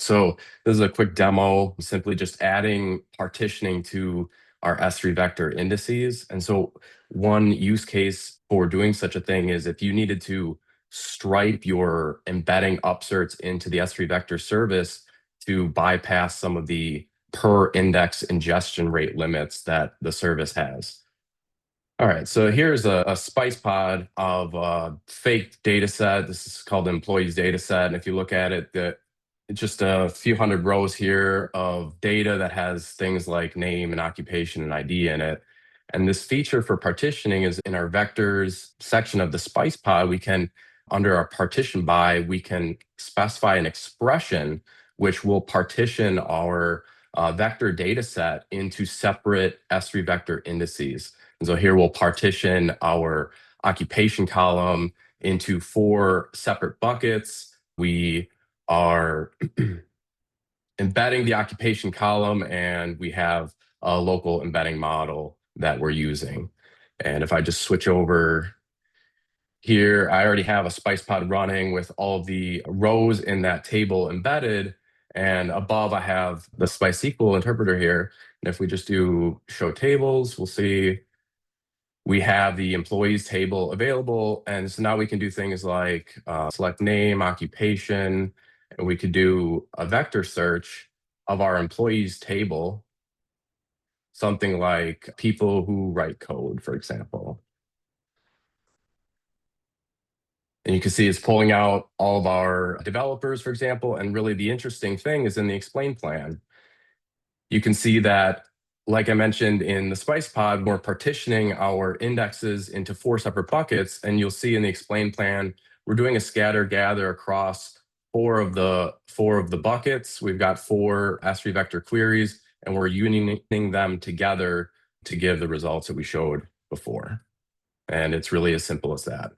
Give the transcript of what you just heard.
So this is a quick demo, simply just adding partitioning to our S3 vector indices. And so one use case for doing such a thing is if you needed to stripe your embedding upserts into the S3 vector service to bypass some of the per index ingestion rate limits that the service has. All right, so here's a Spice pod of a fake data set. This is called the employees data set. And if you look at it, it's just a few hundred rows here of data that has things like name and occupation and ID in it. And this feature for partitioning is in our vectors section of the Spice pod, we can, under our partition by, we can specify an expression which will partition our vector data set into separate S3 vector indices. And so here we'll partition our occupation column into 4 separate buckets. We are embedding the occupation column, and we have a local embedding model that we're using. And if I just switch over here, I already have a Spice pod running with all the rows in that table embedded. And above, I have the Spice SQL interpreter here. And if we just do show tables, we'll see we have the employees table available. And so now we can do things like select name, occupation, and we could do a vector search of our employees table, something like people who write code, for example. And you can see it's pulling out all of our developers, for example. And really the interesting thing is in the explain plan. You can see that, like I mentioned in the Spice pod, we're partitioning our indexes into 4 separate buckets. And you'll see in the explain plan, we're doing a scatter gather across 4 of the buckets. We've got 4 S3 vector queries, and we're unioning them together to give the results that we showed before. And it's really as simple as that.